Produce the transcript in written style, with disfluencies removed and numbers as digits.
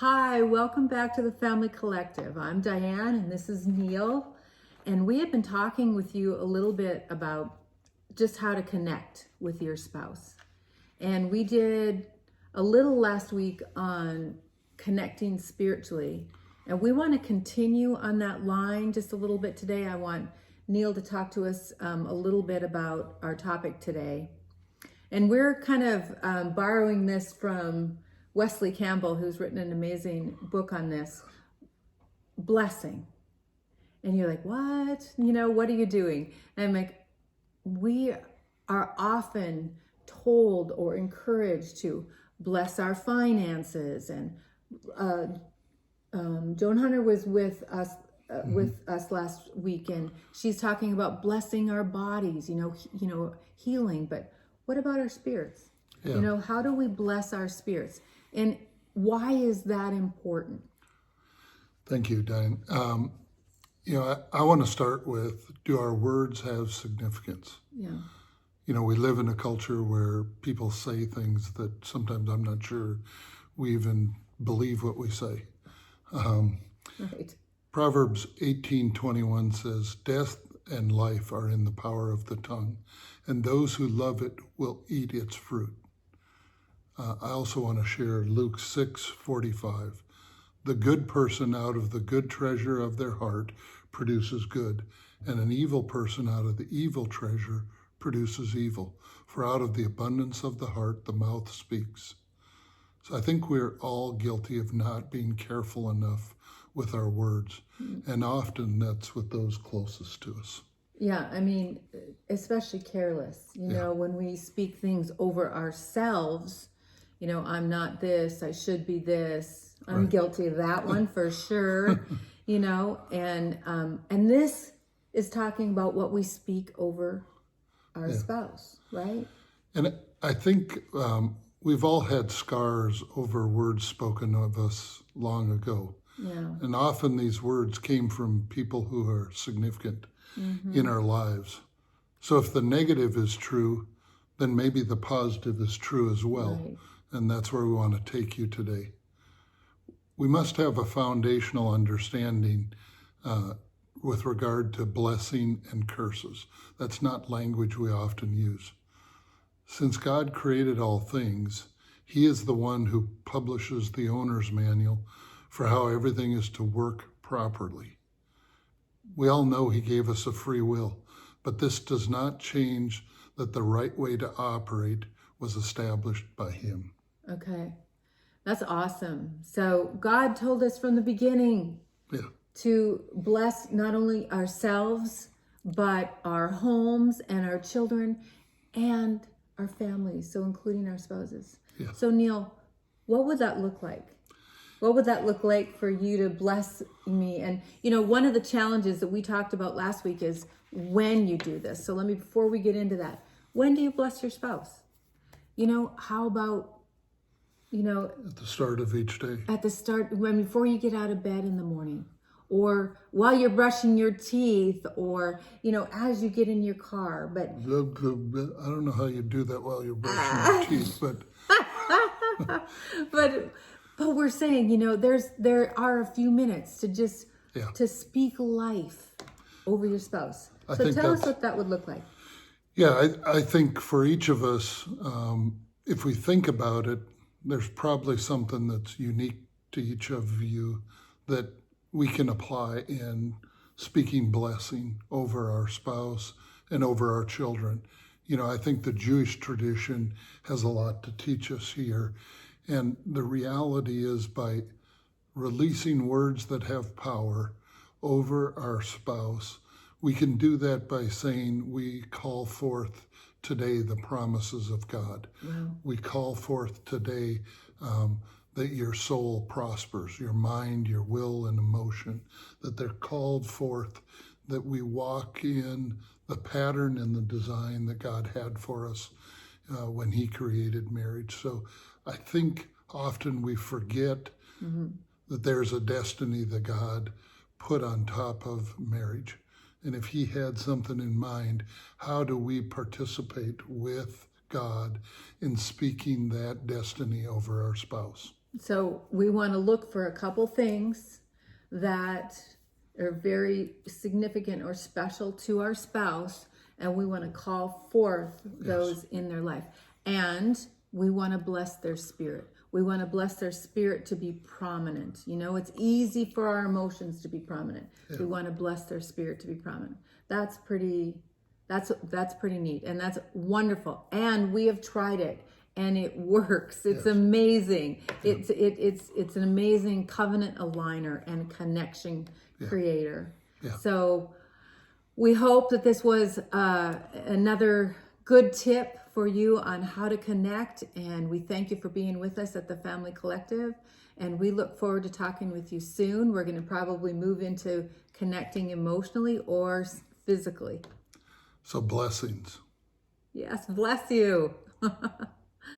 Hi, welcome back to the Family Collective. I'm Diane and this is Neal. And we have been talking with you a little bit about just how to connect with your spouse. And we did a little last week on connecting spiritually. And we want to continue on that line just a little bit today. I want Neal to talk to us a little bit about our topic today. And we're kind of borrowing this from Wesley Campbell, who's written an amazing book on this, blessing. And you're like, what? What are you doing? And I'm like, we are often told or encouraged to bless our finances. And Joan Hunter was with us last week, and she's talking about blessing our bodies, healing. But what about our spirits? Yeah. How do we bless our spirits? And why is that important? Thank you, Diane. I want to start with, do our words have significance? Yeah. We live in a culture where people say things that sometimes I'm not sure we even believe what we say. Right. Proverbs 18:21 says, "Death and life are in the power of the tongue, and those who love it will eat its fruit." I also want to share Luke 6:45. "The good person out of the good treasure of their heart produces good, and an evil person out of the evil treasure produces evil. For out of the abundance of the heart, the mouth speaks." So I think we're all guilty of not being careful enough with our words, and often that's with those closest to us. Yeah, especially careless, when we speak things over ourselves, I'm not this, I should be this. I'm Right. guilty of that one for sure, and this is talking about what we speak over our spouse, right? And I think we've all had scars over words spoken of us long ago. Yeah. And often these words came from people who are significant in our lives. So if the negative is true, then maybe the positive is true as well. Right. And that's where we want to take you today. We must have a foundational understanding with regard to blessing and curses. That's not language we often use. Since God created all things, He is the one who publishes the owner's manual for how everything is to work properly. We all know He gave us a free will, but this does not change that the right way to operate was established by Him. Okay. That's awesome. So God told us from the beginning to bless not only ourselves, but our homes and our children and our families, so including our spouses. Yeah. So Neal, what would that look like? What would that look like for you to bless me? And, one of the challenges that we talked about last week is when you do this. So before we get into that, when do you bless your spouse? How about, At the start of each day. at the start, before you get out of bed in the morning, or while you're brushing your teeth, or, as you get in your car, but I don't know how you do that while you're brushing your teeth, but but we're saying, there are a few minutes to just to speak life over your spouse. So tell us what that would look like. Yeah, I think for each of us, if we think about it, there's probably something that's unique to each of you that we can apply in speaking blessing over our spouse and over our children. I think the Jewish tradition has a lot to teach us here. And the reality is, by releasing words that have power over our spouse, we can do that by saying we call forth today the promises of God. Wow. We call forth today that your soul prospers, your mind, your will, and emotion, that they're called forth, that we walk in the pattern and the design that God had for us when He created marriage. So I think often we forget that there's a destiny that God put on top of marriage. And if He had something in mind, how do we participate with God in speaking that destiny over our spouse? So we want to look for a couple things that are very significant or special to our spouse, and we want to call forth those in their life. And we want to bless their spirit. We want to bless their spirit to be prominent. You know, it's easy for our emotions to be prominent. Yeah. We want to bless their spirit to be prominent. That's pretty neat, and that's wonderful. And we have tried it, and it works. It's amazing. Yeah. It's an amazing covenant aligner and connection creator. Yeah. So we hope that this was another good tip for you on how to connect, and we thank you for being with us at the Family Collective, and we look forward to talking with you soon. We're going to probably move into connecting emotionally or physically. So blessings. Yes, bless you.